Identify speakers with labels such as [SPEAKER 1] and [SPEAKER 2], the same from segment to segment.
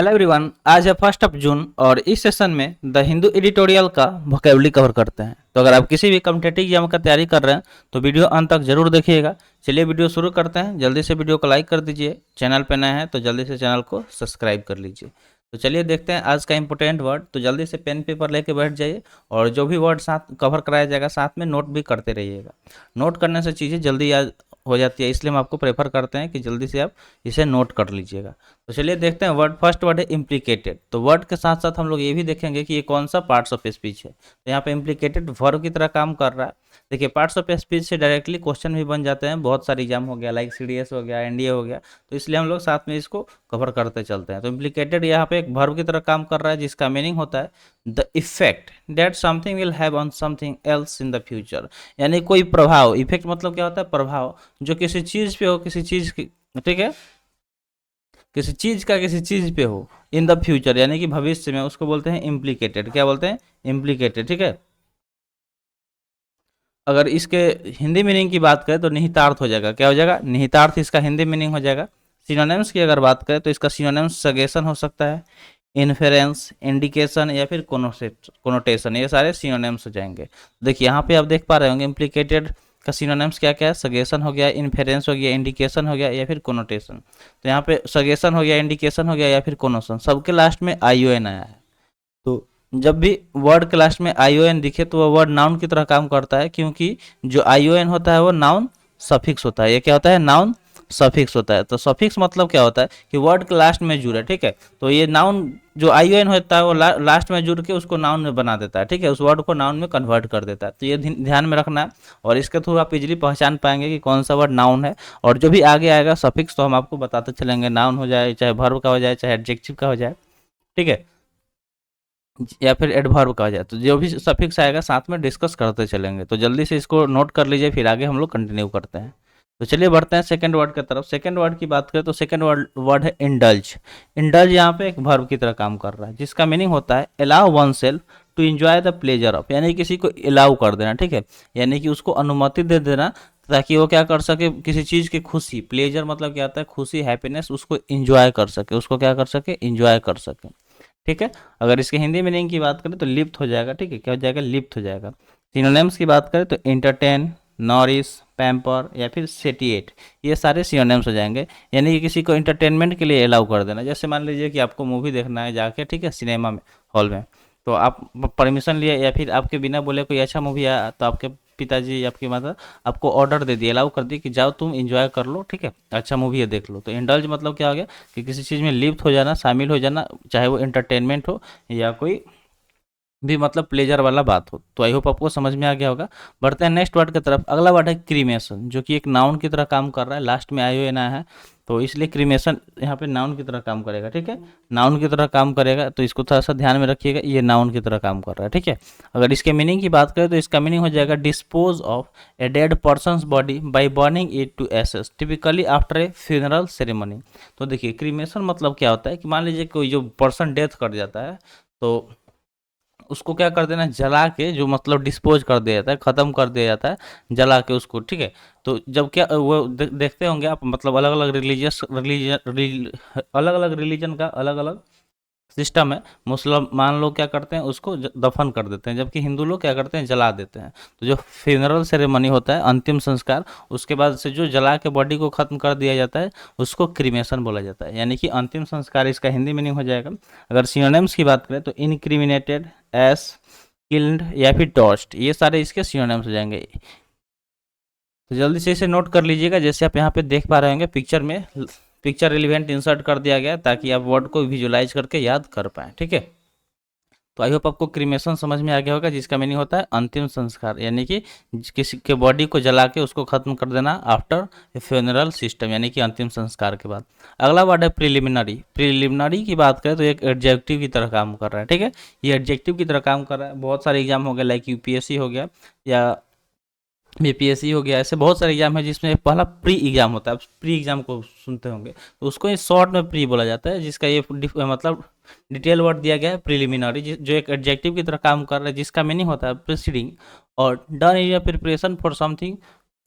[SPEAKER 1] Hello everyone, आज है 1 जून और इस सेशन में द हिंदू एडिटोरियल का वोकेबुलरी कवर करते हैं। तो अगर आप किसी भी कॉम्पिटिटिव एग्जाम का तैयारी कर रहे हैं तो वीडियो अंत तक जरूर देखिएगा। चलिए वीडियो शुरू करते हैं। जल्दी से वीडियो को लाइक कर दीजिए, चैनल पे नए हैं तो जल्दी से चैनल को सब्सक्राइब कर लीजिए। तो चलिए देखते हैं आज का इंपॉर्टेंट वर्ड। तो जल्दी से पेन पेपर लेके बैठ जाइए और जो भी वर्ड साथ कवर कराया जाएगा साथ में नोट भी करते रहिएगा। नोट करने से चीज़ें जल्दी याद हो जाती है, इसलिए हम आपको प्रेफर करते हैं कि जल्दी से आप इसे नोट कर लीजिएगा। तो चलिए देखते हैं वर्ड। फर्स्ट वर्ड है इम्प्लीकेटेड। तो वर्ड के साथ साथ हम लोग ये भी देखेंगे कि ये कौन सा पार्ट्स ऑफ स्पीच है। तो यहाँ पे इम्प्लीकेटेड वर्ब की तरह काम कर रहा है। देखिए पार्ट्स ऑफ स्पीच से डायरेक्टली क्वेश्चन भी बन जाते हैं। बहुत सारे एग्जाम हो गया, लाइक सीडीएस हो गया, एनडीए हो गया, तो इसलिए हम लोग साथ में इसको कवर करते चलते हैं। तो इम्प्लीकेटेड यहाँ पे एक वर्ब की तरह काम कर रहा है जिसका मीनिंग होता है the effect that something will have on something else in the future. यानी कोई प्रभाव। इफेक्ट मतलब क्या होता है? प्रभाव, जो किसी चीज़ पे हो, किसी चीज़ की, ठीक है, किसी चीज़ का किसी चीज़ पे हो इन द फ्यूचर, यानी कि भविष्य में, उसको बोलते हैं इम्प्लीकेटेड। क्या बोलते हैं? इम्प्लीकेटेड, ठीक है। अगर इसके हिंदी मीनिंग की बात करें तो निहितार्थ हो जाएगा। क्या हो जाएगा? निहितार्थ इसका हिंदी मीनिंग हो जाएगा। सिनोनिम्स की अगर बात करें तो इसका सिनोनिम्स सजेशन हो सकता है, इन्फेरेंस, इंडिकेशन या फिर कोनोटेशन, ये सारे सिनोनिम्स हो जाएंगे। देखिए यहाँ पे आप देख पा रहे होंगे इम्प्लीकेटेड का सिनोनिम्स क्या क्या है। सजेशन हो गया, इन्फेरेंस हो गया, इंडिकेशन हो गया या फिर कोनोटेशन। तो यहाँ पे सजेशन हो गया, इंडिकेशन हो गया या फिर कोनोशन, सबके लास्ट में आईओएन आया है। तो जब भी वर्ड के लास्ट में आईओएन दिखे तो वह वर्ड नाउन की तरह काम करता है, क्योंकि जो आईओएन होता है वो नाउन सफिक्स होता है। ये क्या होता है? नाउन सफिक्स होता है। तो सफिक्स मतलब क्या होता है कि वर्ड के लास्ट में जुड़े, ठीक है। तो ये नाउन जो आईओएन होता है वो लास्ट में जुड़ के उसको नाउन में बना देता है, ठीक है, उस वर्ड को नाउन में कन्वर्ट कर देता है। तो ये ध्यान में रखना है और इसके थ्रू आप इजीली पहचान पाएंगे कि कौन सा वर्ड नाउन है। और जो भी आगे आएगा सफिक्स तो हम आपको बताते चलेंगे, नाउन हो जाए, चाहे वर्ब का हो जाए, चाहे एडजेक्टिव का हो जाए, ठीक है, या फिर एडवर्ब कहा जाए। तो जो भी सफिक्स आएगा साथ में डिस्कस करते चलेंगे। तो जल्दी से इसको नोट कर लीजिए, फिर आगे हम लोग कंटिन्यू करते हैं। तो चलिए बढ़ते हैं सेकंड वर्ड की तरफ। सेकंड वर्ड की बात करें तो सेकंड वर्ड है इंडल्ज। इंडल्ज यहाँ पे एक वर्ब की तरह काम कर रहा है जिसका मीनिंग होता है allow oneself to enjoy the pleasure of, यानी किसी को अलाउ कर देना, ठीक है, यानी कि उसको अनुमति दे देना ताकि वो क्या कर सके, किसी चीज़ की खुशी। प्लेजर मतलब क्या होता है? खुशी, हैप्पीनेस, उसको इंजॉय कर सके, उसको क्या कर सके? इंजॉय कर सके, ठीक है। अगर इसके हिंदी मीनिंग की बात करें तो लिप्त हो जाएगा, ठीक है। क्या हो जाएगा? लिप्त हो जाएगा। सिनोनिम्स की बात करें तो इंटरटेन, नॉरिश, पैम्पर या फिर सेटिएट, ये सारे सिनोनिम्स हो जाएंगे। यानी कि किसी को इंटरटेनमेंट के लिए अलाउ कर देना। जैसे मान लीजिए कि आपको मूवी देखना है जाके, ठीक है, सिनेमा में, हॉल में, तो आप परमिशन लिए या फिर आपके बिना बोले कोई अच्छा मूवी आया तो आपके पिताजी, आपकी माता आपको ऑर्डर दे दिए, अलाउ कर दी कि जाओ तुम एंजॉय कर लो, ठीक है, अच्छा मूवी है देख लो। तो इंडल्ज मतलब क्या हो गया कि किसी चीज़ में लिप्त हो जाना, शामिल हो जाना, चाहे वो एंटरटेनमेंट हो या कोई भी मतलब प्लेजर वाला बात हो। तो आई होप आपको समझ में आ गया होगा। बढ़ते हैं नेक्स्ट वर्ड की तरफ। अगला वर्ड है क्रीमेशन, जो कि एक नाउन की तरह काम कर रहा है। लास्ट में आयो एन आया है तो इसलिए क्रीमेशन यहाँ पे नाउन की तरह काम करेगा, ठीक है, नाउन की तरह काम करेगा। तो इसको थोड़ा सा ध्यान में रखिएगा, ये नाउन की तरह काम कर रहा है, ठीक है। अगर इसके मीनिंग की बात करें तो इसका मीनिंग हो जाएगा dispose of a dead person's body by burning it to ashes typically after a funeral ceremony. तो देखिए क्रीमेशन मतलब क्या होता है कि मान लीजिए कोई जो पर्सन डेथ कर जाता है तो उसको क्या कर देना, जला के, जो मतलब डिस्पोज कर दिया जाता है, ख़त्म कर दिया जाता है, जला के उसको, ठीक है। तो जब क्या वो देखते होंगे आप, मतलब अलग अलग अलग अलग रिलीजन का अलग अलग सिस्टम है। मुसलमान लोग क्या करते हैं, उसको दफन कर देते हैं, जबकि हिंदू लोग क्या करते हैं, जला देते हैं। तो जो फ्यूनरल सेरेमनी होता है, अंतिम संस्कार, उसके बाद से जो जला के बॉडी को खत्म कर दिया जाता है उसको क्रीमेशन बोला जाता है, यानी कि अंतिम संस्कार इसका हिंदी मीनिंग हो जाएगा। अगर सिनोनिम्स की बात करें तो इनक्रिमिनेटेड, एस, किल्ड या फिर टॉस्ट, ये सारे इसके सिनोनिम्स हो जाएंगे। तो जल्दी से इसे नोट कर लीजिएगा। जैसे आप यहाँ पे देख पा रहे होंगे पिक्चर में, पिक्चर रिलेवेंट इंसर्ट कर दिया गया ताकि आप वर्ड को विजुलाइज करके याद कर पाएँ, ठीक है। तो आई होप आपको क्रीमेशन समझ में आ गया होगा, जिसका मीनिंग होता है अंतिम संस्कार, यानी कि किसी के बॉडी को जला के उसको खत्म कर देना आफ्टर ए फ्यूनरल सिस्टम, यानी कि अंतिम संस्कार के बाद। अगला वर्ड है प्रिलिमिनरी। प्रिलिमिनरी की बात करें तो एक एडजेक्टिव की तरह काम कर रहा है, ठीक है, ये एडजेक्टिव की तरह काम कर रहा है। बहुत सारे एग्जाम हो गए, लाइक यूपीएससी हो गया या बीपीएससी हो गया, ऐसे बहुत सारे एग्जाम है जिसमें पहला प्री एग्जाम होता है। आप प्री एग्जाम को सुनते होंगे तो उसको शॉर्ट में प्री बोला जाता है, जिसका ये मतलब डिटेल वर्ड दिया गया है प्रिलिमिनरी, जो एक एडजेक्टिव की तरह काम कर रहा है, जिसका मीनिंग होता है प्रीसीडिंग और done in preparation for something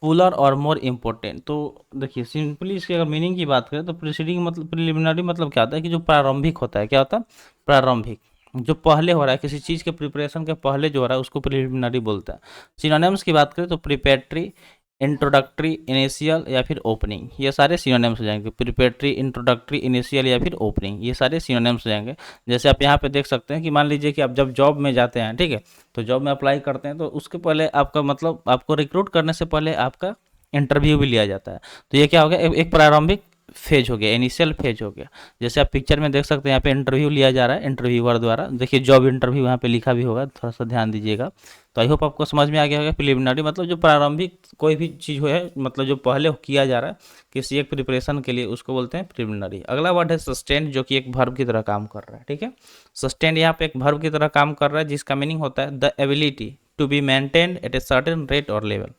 [SPEAKER 1] Fuller और मोर इम्पोर्टेंट। तो देखिए सिंपली इसकी अगर मीनिंग की बात करें तो प्रीसीडिंग मतलब प्रिलिमिनरी मतलब क्या होता है कि जो प्रारंभिक होता है, क्या होता है प्रारंभिक, जो पहले हो रहा है किसी चीज़ के प्रिपरेशन के पहले जो हो रहा है उसको प्रिलिमिनरी बोलता है। सिनोनिम्स की बात करें तो प्रिपेटरी, इंट्रोडक्टरी, इनिशियल या फिर ओपनिंग, ये सारे सिनोनिम्स हो जाएंगे। प्रिपेटरी, इंट्रोडक्टरी, इनिशियल या फिर ओपनिंग, ये सारे सिनोनिम्स हो जाएंगे। जैसे आप यहाँ पे देख सकते हैं कि मान लीजिए कि आप जब जॉब में जाते हैं, ठीक है, तो जॉब में अप्लाई करते हैं तो उसके पहले आपका मतलब आपको रिक्रूट करने से पहले आपका इंटरव्यू भी लिया जाता है। तो ये क्या हो गया, एक प्रारंभिक फेज हो गया, इनिशियल फेज हो गया। जैसे आप पिक्चर में देख सकते हैं यहाँ पे इंटरव्यू लिया जा रहा है इंटरव्यूअर द्वारा। देखिए जॉब इंटरव्यू यहाँ पे लिखा भी होगा, थोड़ा सा ध्यान दीजिएगा। तो आई होप आपको समझ में आ गया होगा। प्रिलिमिनरी मतलब जो प्रारंभिक कोई भी चीज़ हो है, मतलब जो पहले किया जा रहा है किसी एक प्रिपरेशन के लिए, उसको बोलते हैं प्रिलिमिनरी। अगला वर्ड है सस्टेन, जो कि एक वर्ब की तरह काम कर रहा है, ठीक है। सस्टेन यहाँ पे एक वर्ब की तरह काम कर रहा है, जिसका मीनिंग होता है the ability to be maintained at a certain rate और लेवल,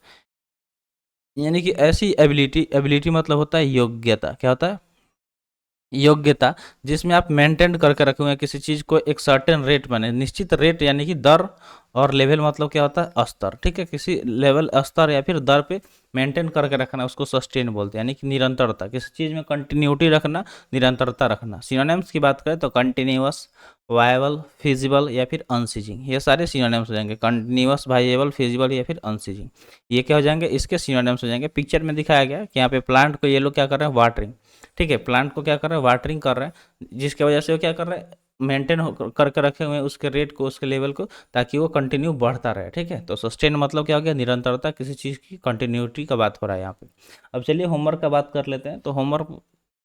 [SPEAKER 1] यानी कि ऐसी एबिलिटी, एबिलिटी मतलब होता है योग्यता, क्या होता है योग्यता, जिसमें आप मेंटेन करके रखे हुए हैं किसी चीज़ को एक सर्टेन रेट, माने निश्चित रेट यानी कि दर, और लेवल मतलब क्या होता है स्तर, ठीक है। किसी लेवल स्तर या फिर दर पे मेंटेन करके रखना उसको सस्टेन बोलते हैं, यानी कि निरंतरता, किसी चीज़ में कंटिन्यूटी रखना, निरंतरता रखना। सिनोनिम्स की बात करें तो कंटिन्यूअस, वायबल, फिजिबल या फिर अनसीजिंग, ये सारे सिनोनिम्स हो जाएंगे। कंटिन्यूअस, वायबल, फिजिबल या फिर अनसीजिंग, ये क्या हो जाएंगे, इसके सिनोनिम्स हो जाएंगे। पिक्चर में दिखाया गया कि यहाँ पे प्लांट को ये लोग क्या कर रहे हैं, वाटरिंग, ठीक है, प्लांट को क्या कर रहे हैं, वाटरिंग कर रहे हैं, जिसकी वजह से वो क्या कर रहे हैं, मेंटेन करके रखे हुए हैं उसके रेट को, उसके लेवल को, ताकि वो कंटिन्यू बढ़ता रहे, ठीक है। तो सस्टेन मतलब क्या हो गया, निरंतरता, किसी चीज़ की कंटिन्यूटी का बात हो रहा है यहाँ पे। अब चलिए होमवर्क का बात कर लेते हैं। तो होमवर्क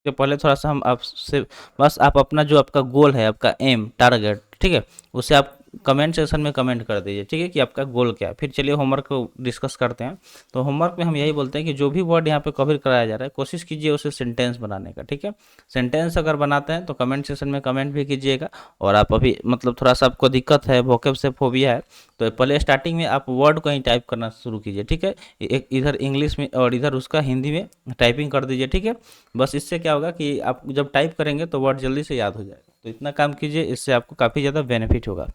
[SPEAKER 1] के पहले थोड़ा सा हम आपसे, बस आप अपना जो आपका गोल है, आपका एम, टारगेट, ठीक है, उसे आप कमेंट सेक्शन में कमेंट कर दीजिए, ठीक है, कि आपका गोल क्या है। फिर चलिए होमवर्क को डिस्कस करते हैं। तो होमवर्क में हम यही बोलते हैं कि जो भी वर्ड यहाँ पे कवर कराया जा रहा है, कोशिश कीजिए उसे सेंटेंस बनाने का, ठीक है। सेंटेंस अगर बनाते हैं तो कमेंट सेक्शन में कमेंट भी कीजिएगा। और आप अभी मतलब थोड़ा सा आपको दिक्कत है, वोकैब से फोबिया है, तो पहले स्टार्टिंग में आप वर्ड को ही टाइप करना शुरू कीजिए, ठीक है। एक इधर इंग्लिश में और इधर उसका हिंदी में टाइपिंग कर दीजिए, ठीक है। बस इससे क्या होगा कि आप जब टाइप करेंगे तो वर्ड जल्दी से याद हो जाएगा। तो इतना काम कीजिए, इससे आपको काफ़ी ज़्यादा बेनिफिट होगा।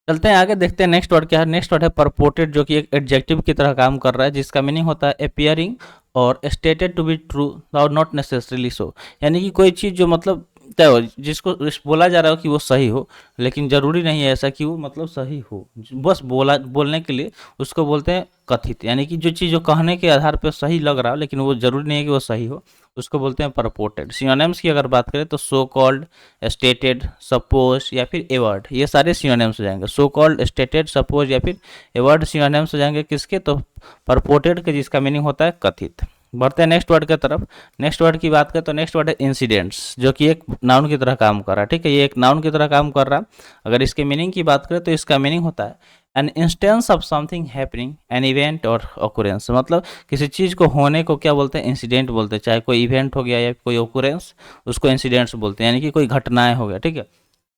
[SPEAKER 1] चलते हैं आगे, देखते हैं नेक्स्ट वर्ड क्या है। नेक्स्ट वर्ड है परपोर्टेड, जो कि एक एडजेक्टिव की तरह काम कर रहा है, जिसका मीनिंग होता है अपियरिंग और स्टेटेड टू बी ट्रू और नॉट नेसेसरीली सो, यानी कि कोई चीज़ जो मतलब तय हो, जिसको बोला जा रहा हो कि वो सही हो, लेकिन ज़रूरी नहीं है ऐसा कि वो मतलब सही हो, बस बोलने के लिए उसको बोलते हैं कथित, यानी कि जो चीज़ जो कहने के आधार पर सही लग रहा हो लेकिन वो ज़रूरी नहीं है कि वो सही हो, उसको बोलते हैं परपोर्टेड। सिनोनिम्स की अगर बात करें तो सो कॉल्ड, स्टेटेड, सपोज या फिर एवर्ड, ये सारे सिनोनिम्स हो जाएंगे। सो कॉल्ड, स्टेटेड, सपोज या फिर एवर्ड सिनोनिम्स हो जाएंगे किसके, तो परपोर्टेड के, जिसका मीनिंग होता है कथित। बढ़ते हैं नेक्स्ट वर्ड की तरफ। नेक्स्ट वर्ड की बात करें तो नेक्स्ट वर्ड है इंसिडेंट्स, जो कि एक नाउन की तरह काम कर रहा है, ठीक है, ये एक नाउन की तरह काम कर रहा है। अगर इसके मीनिंग की बात करें तो इसका मीनिंग होता है an instance of something happening, an event और ऑकुरेंस, मतलब किसी चीज़ को होने को क्या बोलते हैं, इंसिडेंट बोलते हैं। चाहे कोई इवेंट हो गया या कोई ऑकुरेंस, उसको इंसिडेंट्स बोलते हैं, यानी कि कोई घटनाएं हो गया, ठीक है,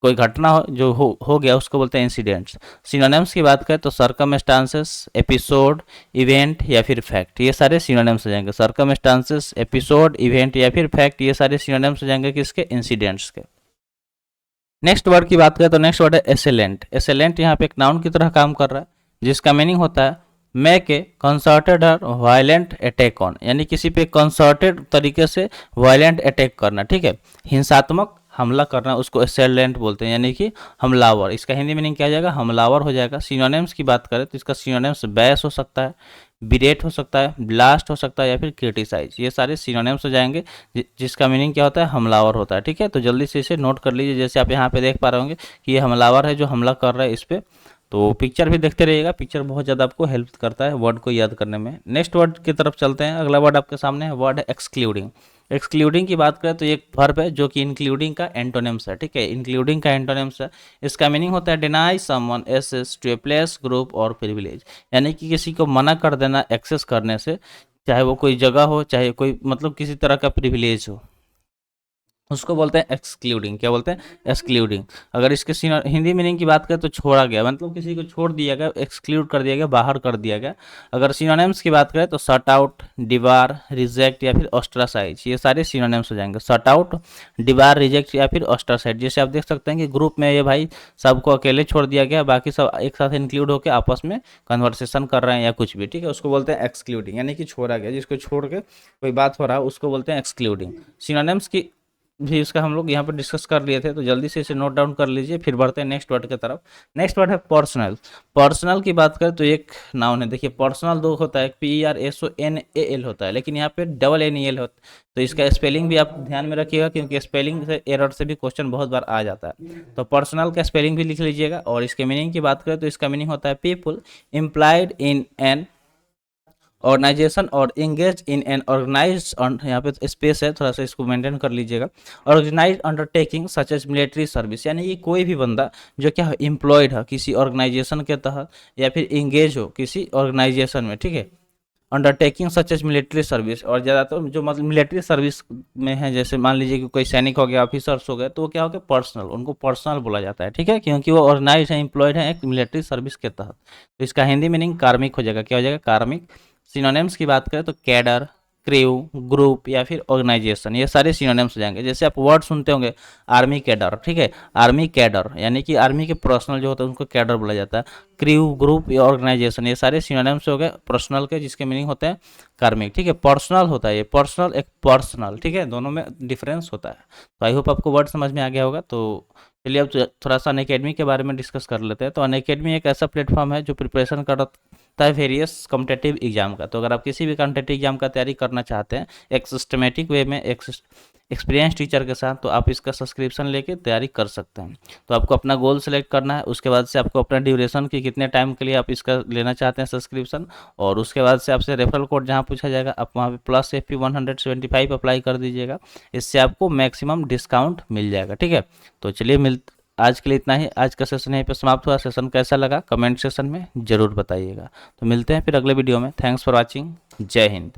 [SPEAKER 1] कोई घटना जो हो गया उसको बोलते हैं इंसिडेंट्स। सिनोनिम्स की बात करें तो सर्कमस्टांसेस, एपिसोड, इवेंट या फिर फैक्ट, ये सारे सिनोनिम्स हो जाएंगे। सर्कमस्टांसेस, एपिसोड, इवेंट या फिर फैक्ट, ये सारे सिनोनिम्स हो जाएंगे किसके, इंसिडेंट्स के। नेक्स्ट वर्ड की बात करें तो नेक्स्ट वर्ड है एसेलेंट। एसेलेंट यहाँ पे एक नाउन की तरह काम कर रहा है, जिसका मीनिंग होता है मेक ए कंसर्टेड और वायलेंट अटैक ऑन, यानी किसी पे कंसर्टेड तरीके से वायलेंट अटैक करना, ठीक है, हिंसात्मक हमला करना, उसको एसेलेंट बोलते हैं, यानी कि हमलावर। इसका हिंदी मीनिंग क्या हो जाएगा, हमलावर हो जाएगा। सिनोनिम्स की बात करें तो इसका सिनोनिम्स बैस हो सकता है, बिरेट हो सकता है, ब्लास्ट हो सकता है या फिर क्रिटिसाइज, ये सारे सिनोनिम्स हो जाएंगे, जिसका मीनिंग क्या होता है, हमलावर होता है, ठीक है। तो जल्दी से इसे नोट कर लीजिए। जैसे आप यहाँ पे देख पा रहे होंगे कि ये हमलावर है जो हमला कर रहा है इस पर। तो पिक्चर भी देखते रहिएगा, पिक्चर बहुत ज़्यादा आपको हेल्प करता है वर्ड को याद करने में। नेक्स्ट वर्ड की तरफ चलते हैं। अगला वर्ड आपके सामने है, वर्ड है एक्सक्लूडिंग। एक्सक्लूडिंग की बात करें तो एक वर्ब है जो कि इंक्लूडिंग का एंटोनिम्स है, ठीक है, इंक्लूडिंग का एंटोनिम्स है। इसका मीनिंग होता है deny someone access to a place, group और प्रिविलेज, यानी कि किसी को मना कर देना एक्सेस करने से, चाहे वो कोई जगह हो, चाहे कोई मतलब किसी तरह का प्रिविलेज हो। उसको बोलते हैं एक्सक्लूडिंग। क्या बोलते हैं? एक्सक्लूडिंग। अगर इसके हिंदी मीनिंग की बात करें तो छोड़ा गया, मतलब किसी को छोड़ दिया गया, एक्सक्लूड कर दिया गया, बाहर कर दिया गया। अगर सिनोनिम्स की बात करें तो शट आउट, डिबार, रिजेक्ट या फिर ऑस्ट्रासाइज, ये सारे सिनोनिम्स हो जाएंगे। शट आउट, डिबार, रिजेक्ट या फिर ऑस्ट्रासाइज। जैसे आप देख सकते हैं कि ग्रुप में ये भाई सबको अकेले छोड़ दिया गया, बाकी सब एक साथ इंक्लूड होकर आपस में कन्वर्सेशन कर रहे हैं या कुछ भी, ठीक है, उसको बोलते हैं एक्सक्लूडिंग, यानी कि छोड़ा गया, जिसको छोड़ के कोई बात हो रहा है उसको बोलते हैं एक्सक्लूडिंग। सिनोनिम्स की भी इसका हम लोग यहाँ पर डिस्कस कर लिए थे, तो जल्दी से इसे नोट डाउन कर लीजिए, फिर बढ़ते हैं नेक्स्ट वर्ड की तरफ। नेक्स्ट वर्ड है पर्सनल। पर्सनल की बात करें तो एक नाउन है। देखिए पर्सनल दो होता है, PERSONAL होता है, लेकिन यहाँ पे NNEL होता है। तो इसका स्पेलिंग भी आप ध्यान में रखिएगा, क्योंकि स्पेलिंग से एरर से भी क्वेश्चन बहुत बार आ जाता है। तो पर्सनल का स्पेलिंग भी लिख लीजिएगा। और इसके मीनिंग की बात करें तो इसका मीनिंग होता है people employed in an organization और एंगेज इन एन ऑर्गेनाइज, यहाँ पे स्पेस है, थोड़ा सा इसको मेंटेन कर लीजिएगा। Organize undertaking such as military service, यानी कि कोई भी बंदा जो क्या है एम्प्लॉयड है किसी ऑर्गेनाइजेशन के तहत या फिर एंगेज हो किसी ऑर्गेनाइजेशन में, ठीक है, undertaking such as military service. और ज़्यादातर जो मतलब मिलिट्री सर्विस में है, जैसे मान लीजिए कि कोई सैनिक हो गया, ऑफिसर्स हो गए, तो वो क्या हो गया पर्सनल, उनको पर्सनल बोला जाता है, ठीक है, क्योंकि वो ऑर्गेनाइज है, एम्प्लॉयड है एक मिलिट्री सर्विस के तहत। तो इसका हिंदी मीनिंग कार्मिक हो जाएगा। क्या हो जाएगा? कार्मिक। सिनोनिम्स की बात करें तो कैडर, क्रू, ग्रुप या फिर ऑर्गेनाइजेशन, ये सारे सिनोनिम्स हो जाएंगे। जैसे आप वर्ड सुनते होंगे आर्मी कैडर, ठीक है, आर्मी कैडर यानी कि आर्मी के पर्सनल जो होता है उनको कैडर बोला जाता है। क्रू, ग्रुप या ऑर्गेनाइजेशन, ये सारे सिनोनिम्स हो गए पर्सनल के, जिसके मीनिंग होते हैं कार्मिक, ठीक है। पर्सनल होता है ये, पर्सनल एक पर्सनल, ठीक है, दोनों में डिफरेंस होता है। तो आई होप आपको वर्ड समझ में आ गया होगा। तो चलिए अब थोड़ा सा अनअकैडमी के बारे में डिस्कस कर लेते हैं। तो अनअकैडमी एक ऐसा प्लेटफॉर्म है जो प्रिपरेशन करता है वेरियस कॉम्पिटेटिव एग्जाम का। तो अगर आप किसी भी कॉम्पिटेटिव एग्जाम का तैयारी करना चाहते हैं एक सिस्टमेटिक वे में, एक एक्सपीरियंस टीचर के साथ, तो आप इसका सब्सक्रिप्शन लेके तैयारी कर सकते हैं। तो आपको अपना गोल सेलेक्ट करना है, उसके बाद से आपको अपना ड्यूरेशन की कितने टाइम के लिए आप इसका लेना चाहते हैं सब्सक्रिप्शन, और उसके बाद से आपसे रेफरल कोड जहाँ पूछा जाएगा आप वहाँ पे +FP175 अप्लाई कर दीजिएगा। इससे आपको मैक्सिमम डिस्काउंट मिल जाएगा, ठीक है। तो चलिए आज के लिए इतना ही। आज का सेशन यहीं पे समाप्त हुआ। सेशन कैसा लगा कमेंट सेशन में ज़रूर बताइएगा। तो मिलते हैं फिर अगले वीडियो में। Thanks for watching. जय हिंद।